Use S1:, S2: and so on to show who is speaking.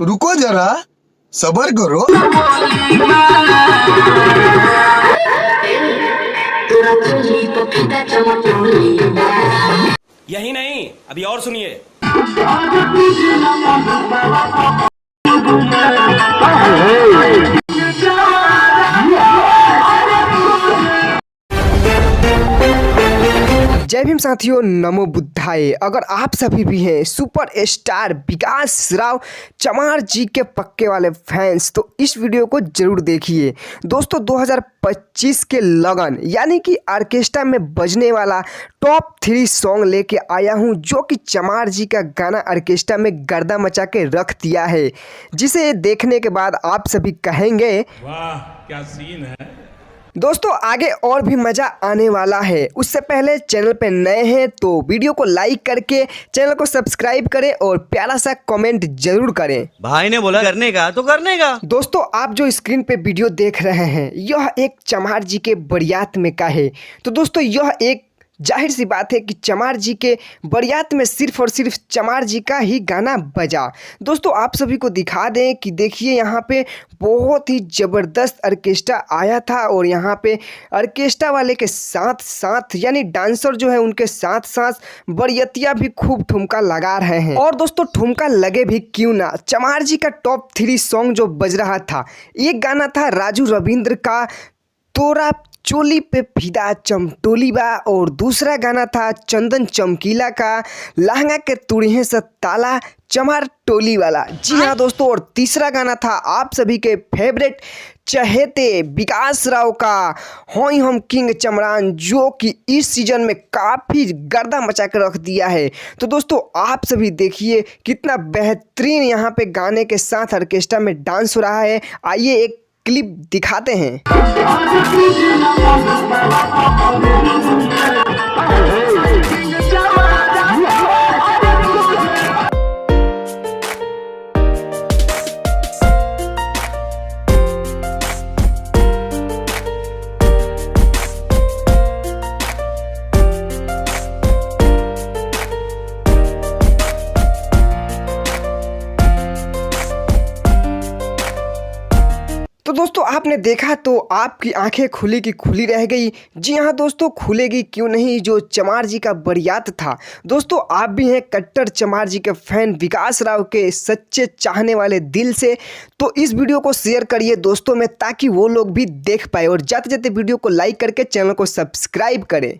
S1: रुको जरा, सबर करो।
S2: यही नहीं, अभी और सुनिए।
S3: जय भीम साथियों, नमो बुद्धाय। अगर आप सभी भी हैं सुपर स्टार विकास राव चमार जी के पक्के वाले फैंस तो इस वीडियो को जरूर देखिए। दोस्तों 2025 के लगन यानी कि ऑर्केस्ट्रा में बजने वाला टॉप 3 सॉन्ग लेके आया हूं, जो कि चमार जी का गाना ऑर्केस्ट्रा में गर्दा मचा के रख दिया है, जिसे देखने के बाद आप सभी कहेंगे
S4: वाह क्या सीन है।
S3: दोस्तों आगे और भी मज़ा आने वाला है। उससे पहले चैनल पे नए हैं तो वीडियो को लाइक करके चैनल को सब्सक्राइब करें और प्यारा सा कमेंट जरूर करें।
S5: भाई ने बोला करने का तो करने का।
S3: दोस्तों आप जो स्क्रीन पे वीडियो देख रहे हैं यह एक चमार जी के बरियात में का है। तो दोस्तों यह एक जाहिर सी बात है कि चमार जी के बरियात में सिर्फ और सिर्फ चमार जी का ही गाना बजा। दोस्तों आप सभी को दिखा दें कि देखिए यहाँ पे बहुत ही ज़बरदस्त ऑर्केस्ट्रा आया था और यहाँ पे ऑर्केस्ट्रा वाले के साथ साथ यानी डांसर जो है उनके साथ साथ बरियतिया भी खूब ठुमका लगा रहे हैं। और दोस्तों ठुमका लगे भी क्यों ना, चमार जी का टॉप 3 सॉन्ग जो बज रहा था, एक गाना था राजू रविंद्र का तोरा चोली पे फिदा चमटोली बा, और दूसरा गाना था चंदन चमकीला का लहंगा के तुड़िये से ताला चमार टोली वाला। जी हाँ दोस्तों, और तीसरा गाना था आप सभी के फेवरेट चहेते विकास राव का होई हम किंग चमरान, जो कि इस सीजन में काफ़ी गर्दा मचा कर रख दिया है। तो दोस्तों आप सभी देखिए कितना बेहतरीन यहाँ पे गाने के साथ ऑर्केस्ट्रा में डांस हो रहा है। आइए एक क्लिप दिखाते हैं। तो दोस्तों आपने देखा तो आपकी आंखें खुली की खुली रह गई। जी हाँ दोस्तों, खुलेगी क्यों नहीं, जो चमार जी का बरियात था। दोस्तों आप भी हैं कट्टर चमार जी के फैन, विकास राव के सच्चे चाहने वाले दिल से, तो इस वीडियो को शेयर करिए दोस्तों में, ताकि वो लोग भी देख पाए। और जाते जाते वीडियो को लाइक करके चैनल को सब्सक्राइब करें।